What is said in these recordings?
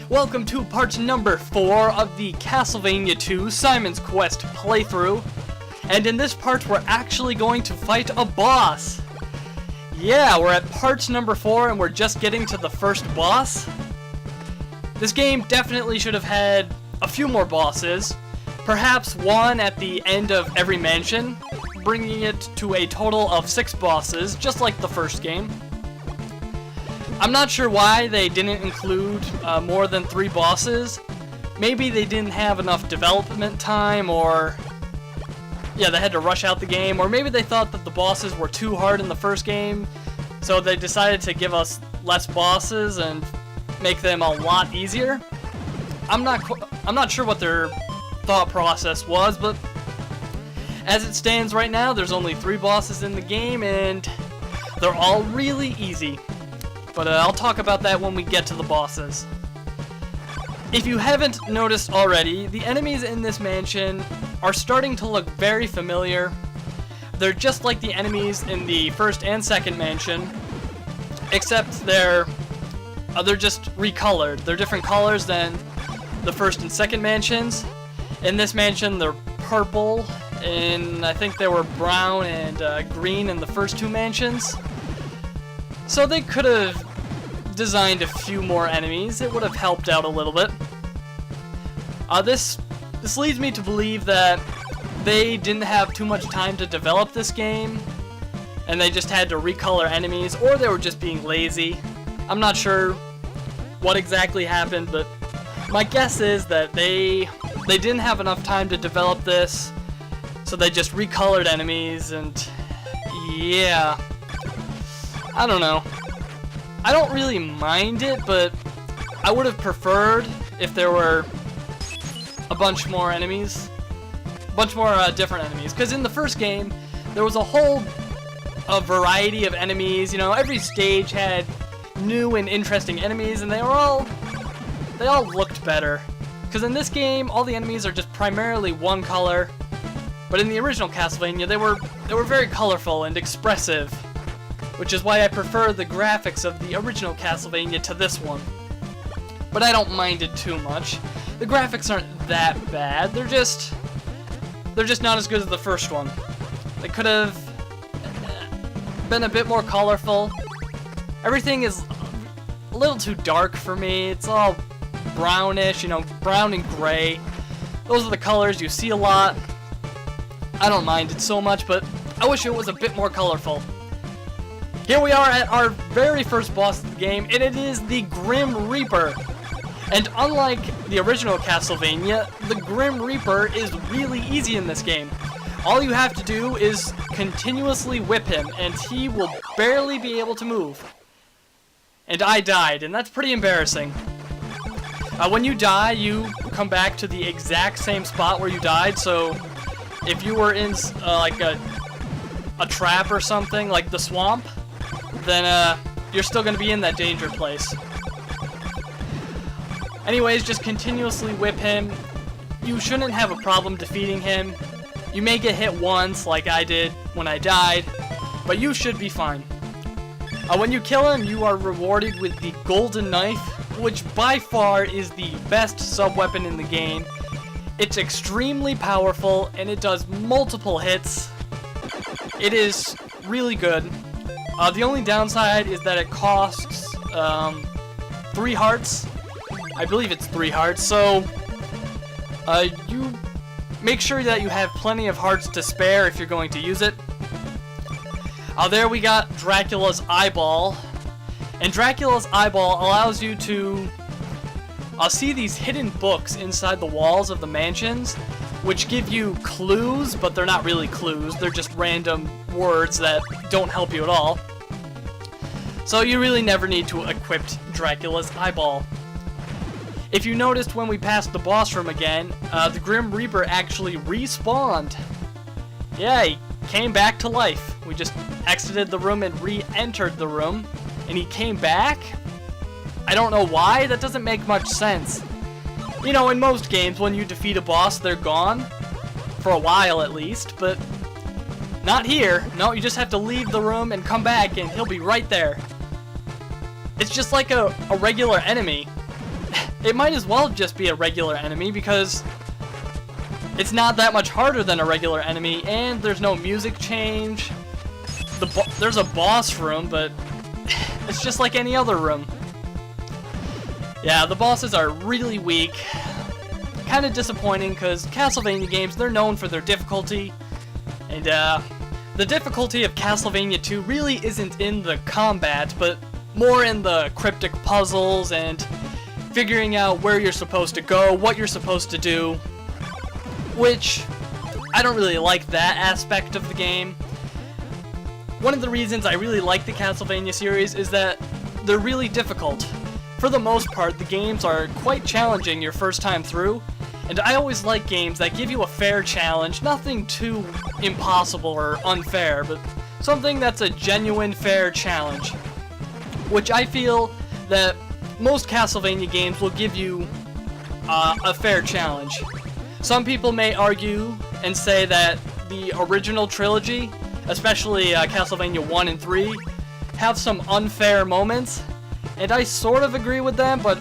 Welcome to part number 4 of the Castlevania 2 Simon's Quest playthrough. And in this part we're actually going to fight a boss. Yeah, we're at part number 4 and we're just getting to the first boss. This game definitely should have had a few more bosses. Perhaps one at the end of every mansion, bringing it to a total of 6 bosses, just like the first game. I'm not sure why they didn't include more than 3 bosses. Maybe they didn't have enough development time, or yeah, they had to rush out the game, or maybe they thought that the bosses were too hard in the first game, so they decided to give us less bosses and make them a lot easier. I'm not sure what their thought process was, but as it stands right now, there's only 3 bosses in the game, and they're all really easy. But I'll talk about that when we get to the bosses. If you haven't noticed already, the enemies in this mansion are starting to look very familiar. They're just like the enemies in the first and second mansion, except they're just recolored. They're different colors than the first and second mansions. In this mansion, they're purple, and I think they were brown and green in the first 2 mansions. So they could have designed a few more enemies. It would have helped out a little bit. This leads me to believe that they didn't have too much time to develop this game, and they just had to recolor enemies, or they were just being lazy. I'm not sure what exactly happened, but my guess is that they didn't have enough time to develop this, so they just recolored enemies, and yeah, I don't know. I don't really mind it, but I would have preferred if there were a bunch more enemies. A bunch more different enemies. Because in the first game, there was a variety of enemies. You know, every stage had new and interesting enemies, and they all looked better. Because in this game, all the enemies are just primarily one color. But in the original Castlevania, they were very colorful and expressive, which is why I prefer the graphics of the original Castlevania to this one. But I don't mind it too much. The graphics aren't that bad. They're just not as good as the first one. They could have been a bit more colorful. Everything is a little too dark for me. It's all brownish, you know, brown and gray. Those are the colors you see a lot. I don't mind it so much, but I wish it was a bit more colorful. Here we are at our very first boss of the game, and it is the Grim Reaper. And unlike the original Castlevania, the Grim Reaper is really easy in this game. All you have to do is continuously whip him, and he will barely be able to move. And I died, and that's pretty embarrassing. When you die, you come back to the exact same spot where you died, so if you were in like a trap or something, like the swamp, then you're still going to be in that danger place. Anyways, just continuously whip him. You shouldn't have a problem defeating him. You may get hit once, like I did when I died, but you should be fine. When you kill him, you are rewarded with the Golden Knife, which by far is the best sub-weapon in the game. It's extremely powerful, and it does multiple hits. It is really good. The only downside is that it costs 3 hearts. I believe it's 3 hearts, so you make sure that you have plenty of hearts to spare if you're going to use it. There we got Dracula's eyeball. And Dracula's eyeball allows you to see these hidden books inside the walls of the mansions, which give you clues, but they're not really clues. They're just random words that don't help you at all. So you really never need to equip Dracula's eyeball. If you noticed when we passed the boss room again, the Grim Reaper actually respawned. Yeah, he came back to life. We just exited the room and re-entered the room, and he came back? I don't know why, that doesn't make much sense. You know, in most games, when you defeat a boss, they're gone. For a while, at least, but not here. No, you just have to leave the room and come back, and he'll be right there. It's just like a regular enemy. it might as well just be a regular enemy because it's not that much harder than a regular enemy, and there's no music change. There's a boss room, but it's just like any other room. Yeah, the bosses are really weak. Kind of disappointing because Castlevania games, they're known for their difficulty. And the difficulty of Castlevania 2 really isn't in the combat, but more in the cryptic puzzles and figuring out where you're supposed to go, what you're supposed to do. Which, I don't really like that aspect of the game. One of the reasons I really like the Castlevania series is that they're really difficult. For the most part, the games are quite challenging your first time through, and I always like games that give you a fair challenge, nothing too impossible or unfair, but something that's a genuine fair challenge. Which I feel that most Castlevania games will give you a fair challenge. Some people may argue and say that the original trilogy, especially Castlevania 1 and 3, have some unfair moments, and I sort of agree with them, but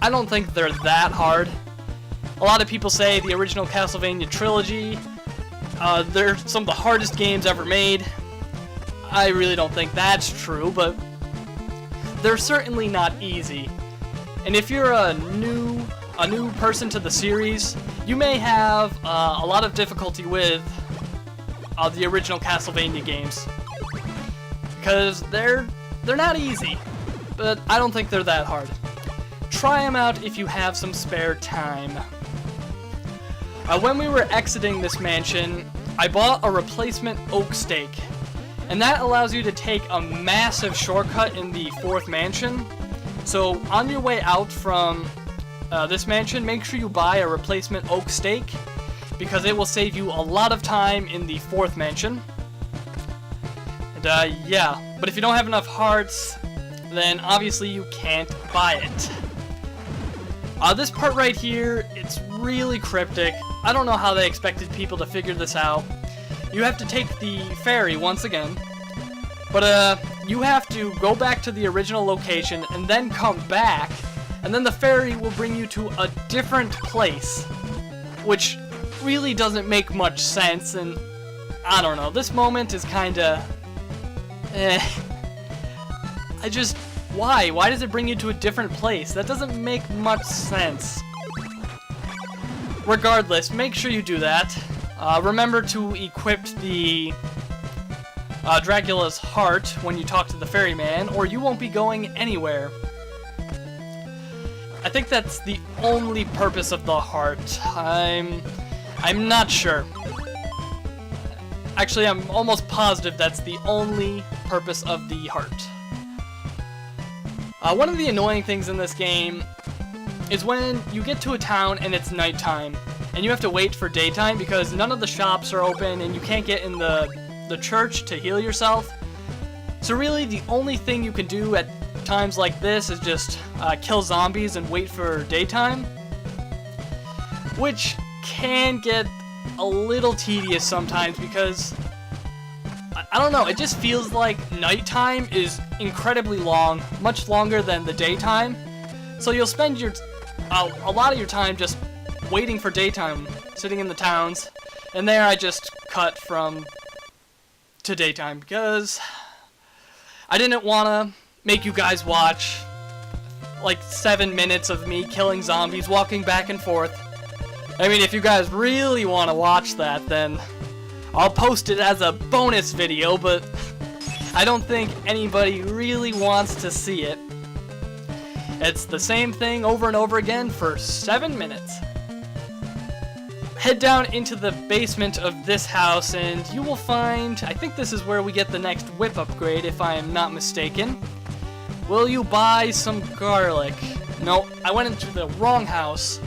I don't think they're that hard. A lot of people say the original Castlevania trilogy, they're some of the hardest games ever made. I really don't think that's true, but they're certainly not easy. And if you're a new person to the series, you may have a lot of difficulty with the original Castlevania games, because they're not easy, but I don't think they're that hard. Try them out if you have some spare time. When we were exiting this mansion, I bought a replacement oak stake, and that allows you to take a massive shortcut in the 4th mansion. So on your way out from this mansion, make sure you buy a replacement oak stake, because it will save you a lot of time in the 4th mansion. And yeah, but if you don't have enough hearts, then obviously you can't buy it. This part right here, it's really cryptic. I don't know how they expected people to figure this out. You have to take the ferry once again, but you have to go back to the original location and then come back, and then the ferry will bring you to a different place, which really doesn't make much sense, and I don't know, this moment is kinda why does it bring you to a different place? That doesn't make much sense. Regardless, make sure you do that. Remember to equip the Dracula's heart when you talk to the ferryman, or you won't be going anywhere. I think that's the only purpose of the heart. I'm not sure. Actually, I'm almost positive that's the only purpose of the heart. One of the annoying things in this game is when you get to a town and it's nighttime, and you have to wait for daytime because none of the shops are open and you can't get in the church to heal yourself. So really, the only thing you can do at times like this is just kill zombies and wait for daytime, which can get a little tedious sometimes because I don't know, it just feels like nighttime is incredibly long, much longer than the daytime. So you'll spend a lot of your time just waiting for daytime, sitting in the towns, and there I just cut to daytime because I didn't want to make you guys watch like 7 minutes of me killing zombies, walking back and forth. I mean, if you guys really want to watch that, then I'll post it as a bonus video, but I don't think anybody really wants to see it. It's the same thing over and over again for 7 minutes. Head down into the basement of this house and you will find, I think this is where we get the next whip upgrade if I am not mistaken. Will you buy some garlic? No, I went into the wrong house.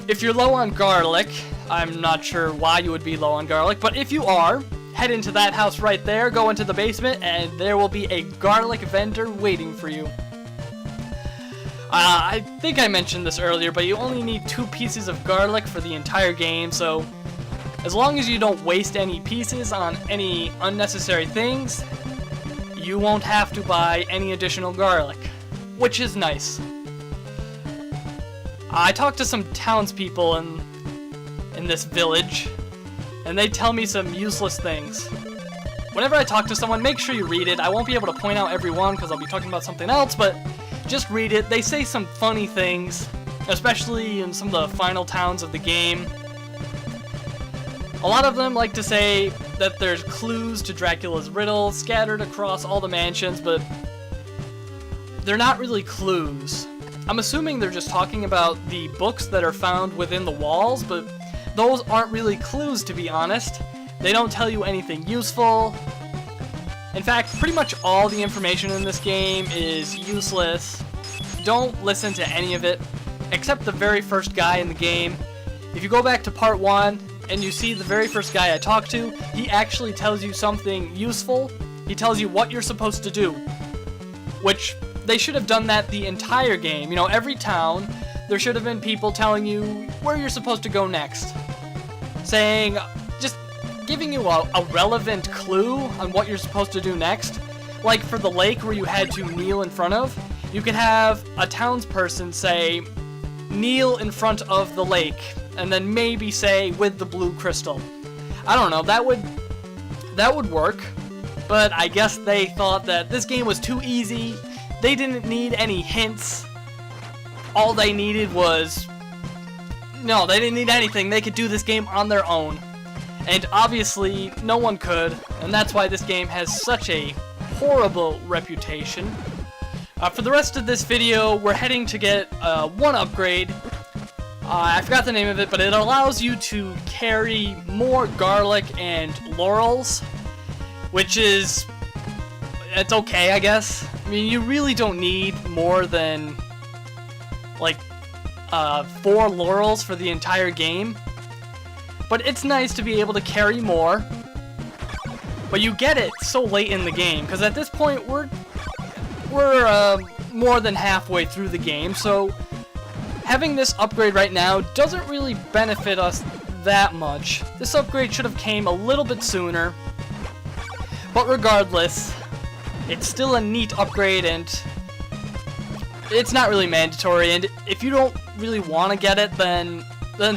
If you're low on garlic, I'm not sure why you would be low on garlic, but if you are, head into that house right there, go into the basement, and there will be a garlic vendor waiting for you. I think I mentioned this earlier, but you only need 2 pieces of garlic for the entire game, so as long as you don't waste any pieces on any unnecessary things, you won't have to buy any additional garlic, which is nice. I talked to some townspeople in this village, and they tell me some useless things. Whenever I talk to someone, make sure you read it. I won't be able to point out every one because I'll be talking about something else, but just read it. They say some funny things, especially in some of the final towns of the game. A lot of them like to say that there's clues to Dracula's riddle scattered across all the mansions, but they're not really clues. I'm assuming they're just talking about the books that are found within the walls, but those aren't really clues, to be honest. They don't tell you anything useful. In fact, pretty much all the information in this game is useless. Don't listen to any of it, except the very first guy in the game. If you go back to part 1 and you see the very first guy I talked to, he actually tells you something useful. He tells you what you're supposed to do, which they should have done that the entire game. You know, every town, there should have been people telling you where you're supposed to go next. Saying, just giving you a relevant clue on what you're supposed to do next. Like for the lake where you had to kneel in front of, you could have a townsperson say, kneel in front of the lake, and then maybe say, with the blue crystal. I don't know, that would work, but I guess they thought that this game was too easy. They didn't need any hints. All they needed was... No, they didn't need anything. They could do this game on their own. And obviously, no one could, and that's why this game has such a horrible reputation. For the rest of this video, we're heading to get one upgrade. I forgot the name of it, but it allows you to carry more garlic and laurels, which is... it's okay, I guess. I mean, you really don't need more than, like, 4 laurels for the entire game. But it's nice to be able to carry more. But you get it so late in the game, because at this point we're more than halfway through the game, so having this upgrade right now doesn't really benefit us that much. This upgrade should have came a little bit sooner. But regardless, it's still a neat upgrade, and it's not really mandatory, and if you don't really want to get it, then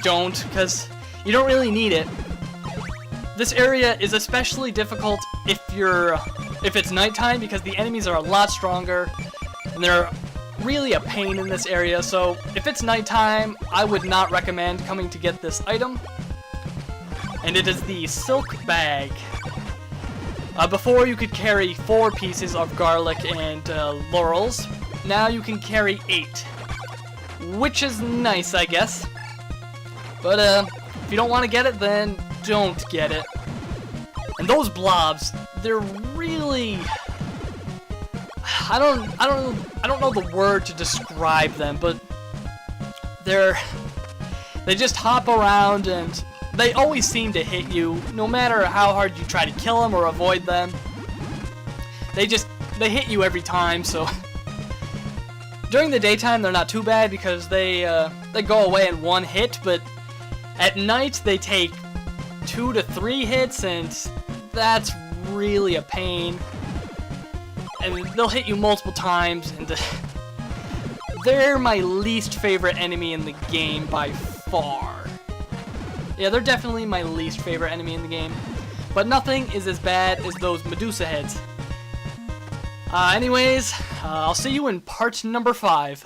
don't, because you don't really need it. This area is especially difficult if it's nighttime, because the enemies are a lot stronger, and they're really a pain in this area, so if it's nighttime, I would not recommend coming to get this item. And it is the silk bag. Before you could carry 4 pieces of garlic and laurels. Now you can carry 8, which is nice, I guess. But if you don't want to get it, then don't get it. And those blobs, they're really... I don't know the word to describe them, but they just hop around, and they always seem to hit you, no matter how hard you try to kill them or avoid them. They hit you every time, so... During the daytime, they're not too bad because they go away in 1 hit, but at night they take 2 to 3 hits, and that's really a pain. And they'll hit you multiple times, and they're my least favorite enemy in the game by far. Yeah, they're definitely my least favorite enemy in the game. But nothing is as bad as those Medusa heads. Anyways, I'll see you in part number 5.